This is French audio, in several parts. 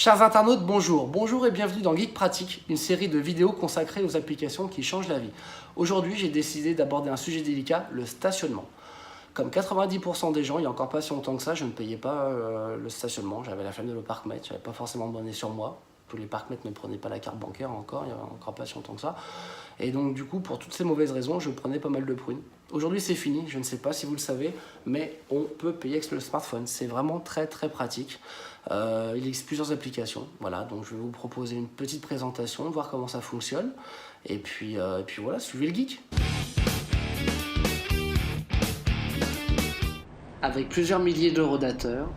Chers internautes, bonjour. Bonjour et bienvenue dans Geek Pratique, une série de vidéos consacrées aux applications qui changent la vie. Aujourd'hui, j'ai décidé d'aborder un sujet délicat, le stationnement. Comme 90% des gens, il n'y a encore pas si longtemps que ça, je ne payais pas le stationnement. J'avais la flemme de le parc-mètre, je n'avais pas forcément de monnaie sur moi. Tous les parc-mètres ne prenaient pas la carte bancaire encore, il n'y a encore pas si longtemps que ça. Et donc du coup, pour toutes ces mauvaises raisons, je prenais pas mal de prunes. Aujourd'hui c'est fini, je ne sais pas si vous le savez, mais on peut payer avec le smartphone. C'est vraiment très pratique. Il existe plusieurs applications, voilà, donc je vais vous proposer une petite présentation, voir comment ça fonctionne. Et puis voilà, suivez le geek. Avec plusieurs milliers d'eurodateurs,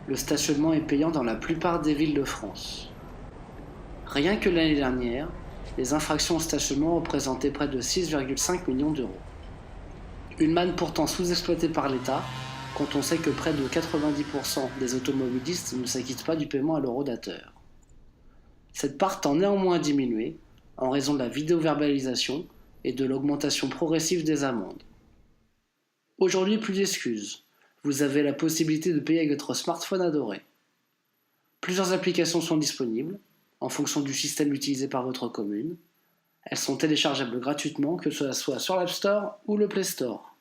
le stationnement est payant dans la plupart des villes de France. Rien que l'année dernière, les infractions au stationnement représentaient près de 6,5 millions d'euros. Une manne pourtant sous-exploitée par l'État, quand on sait que près de 90% des automobilistes ne s'acquittent pas du paiement à l'eurodateur. Cette part tend néanmoins à diminuer, en raison de la vidéoverbalisation et de l'augmentation progressive des amendes. Aujourd'hui, plus d'excuses. Vous avez la possibilité de payer avec votre smartphone adoré. Plusieurs applications sont disponibles, en fonction du système utilisé par votre commune. Elles sont téléchargeables gratuitement, que ce soit sur l'App Store ou le Play Store.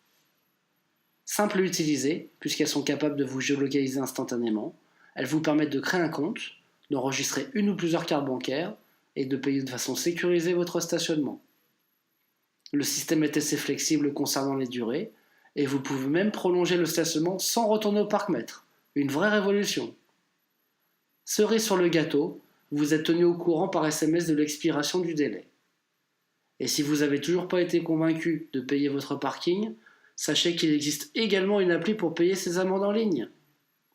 Simples à utiliser, puisqu'elles sont capables de vous géolocaliser instantanément, elles vous permettent de créer un compte, d'enregistrer une ou plusieurs cartes bancaires et de payer de façon sécurisée votre stationnement. Le système est assez flexible concernant les durées, et vous pouvez même prolonger le stationnement sans retourner au parc-mètre. Une vraie révolution. Cerise sur le gâteau, vous êtes tenu au courant par SMS de l'expiration du délai. Et si vous n'avez toujours pas été convaincu de payer votre parking, sachez qu'il existe également une appli pour payer ses amendes en ligne.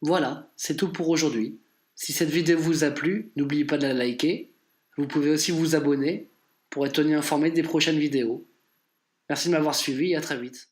Voilà, c'est tout pour aujourd'hui. Si cette vidéo vous a plu, n'oubliez pas de la liker. Vous pouvez aussi vous abonner pour être tenu informé des prochaines vidéos. Merci de m'avoir suivi et à très vite.